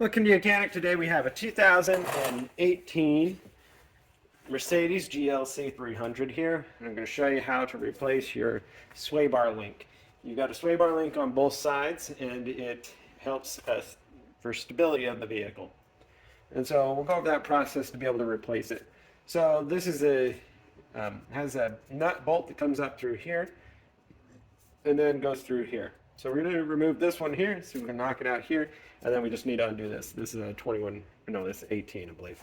Looking to YOUCANIC today, we have a 2018 Mercedes GLC 300 here. And I'm going to show you how to replace your sway bar link. You've got a sway bar link on both sides, and it helps us for stability of the vehicle. And so we'll go over that process to be able to replace it. So this is has a nut bolt that comes up through here and then goes through here. So we're going to remove this one here, so we're going to knock it out here, and then we just need to undo this. This is a 21, no, this is 18, I believe.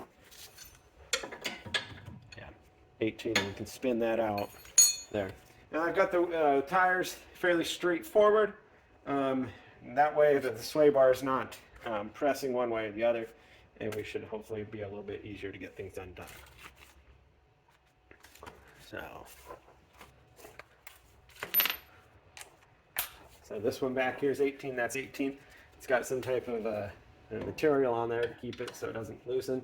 Yeah, 18, and we can spin that out there. Now I've got the tires fairly straightforward. That way the sway bar is not pressing one way or the other, and we should hopefully be a little bit easier to get things undone. So this one back here is 18, that's 18. It's got some type of material on there to keep it so it doesn't loosen.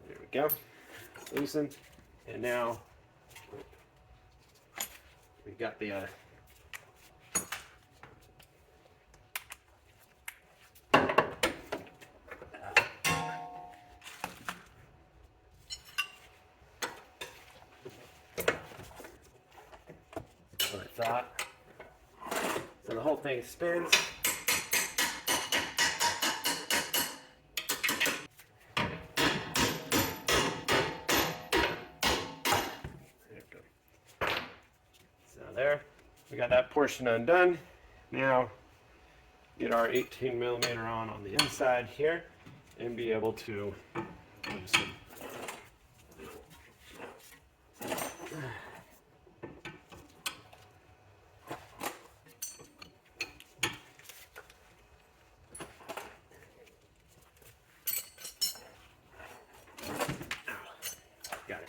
There we go, loosen. And now we've got the thought. So the whole thing spins. So there, we got that portion undone. Now get our 18 millimeter on the inside here and be able to loosen. Got it.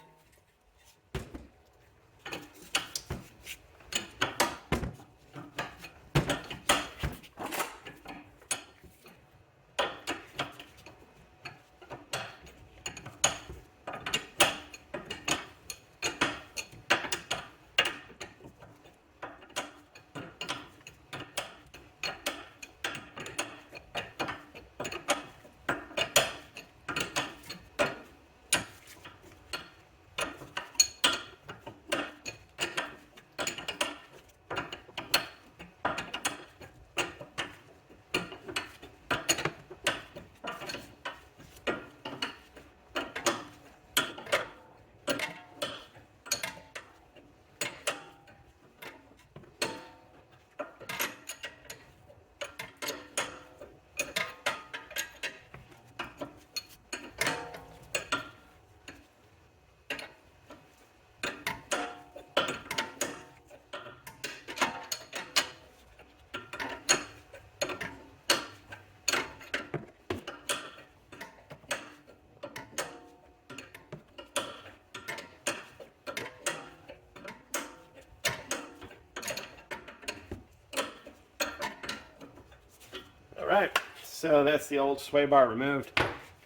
All right, so that's the old sway bar removed.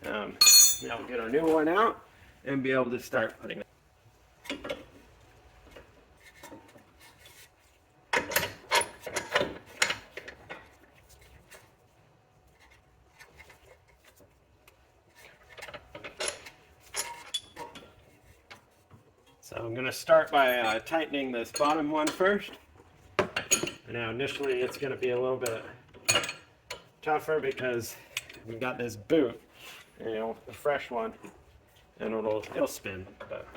Now we'll get our new one out and be able to start putting it. So I'm going to start by tightening this bottom one first. Now initially it's going to be a little bit tougher because we got this boot, you know, the fresh one, and it'll spin. But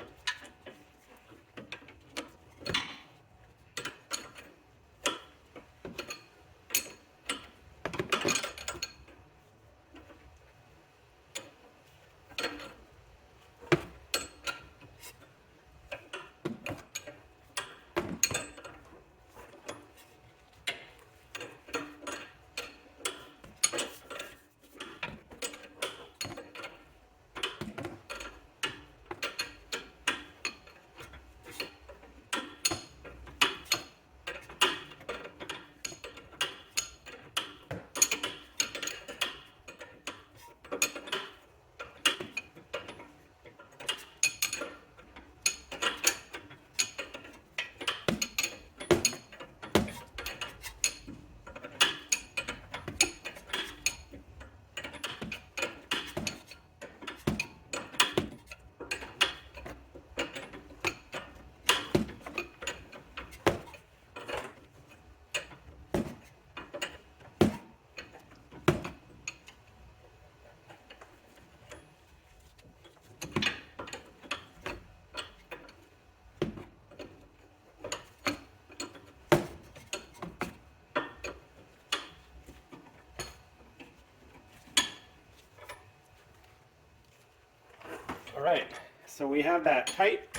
right, so we have that tight,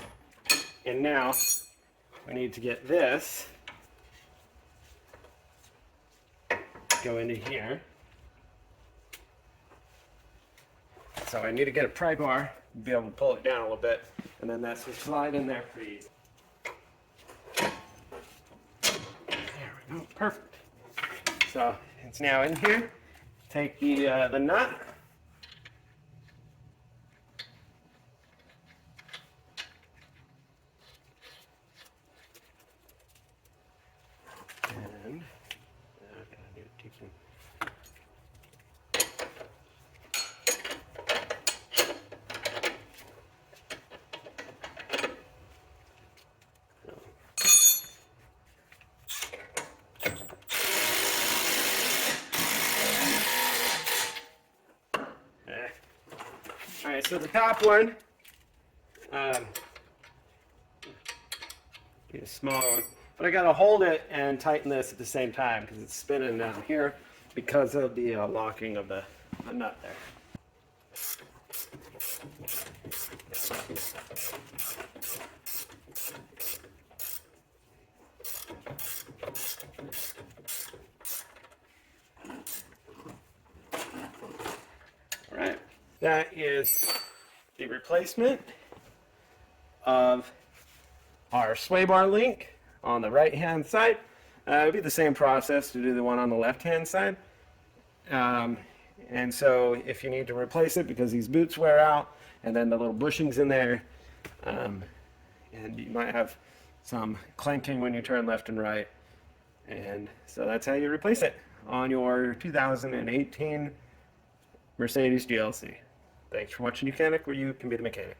and now we need to get this go into here. So I need to get a pry bar, be able to pull it down a little bit, and then that's will slide in there pretty easy. There we go, perfect. So it's now in here. Take the nut. And I need to take some. All right, so the top one, get a small one, but I got to hold it and tighten this at the same time because it's spinning down here because of the locking of the nut there. All right, that is the replacement of our sway bar link on the right hand side. It would be the same process to do the one on the left hand side. And so if you need to replace it because these boots wear out and then the little bushings in there, and you might have some clanking when you turn left and right. And so that's how you replace it on your 2018 Mercedes GLC. Thanks for watching YOUCANIC, where you can be the mechanic.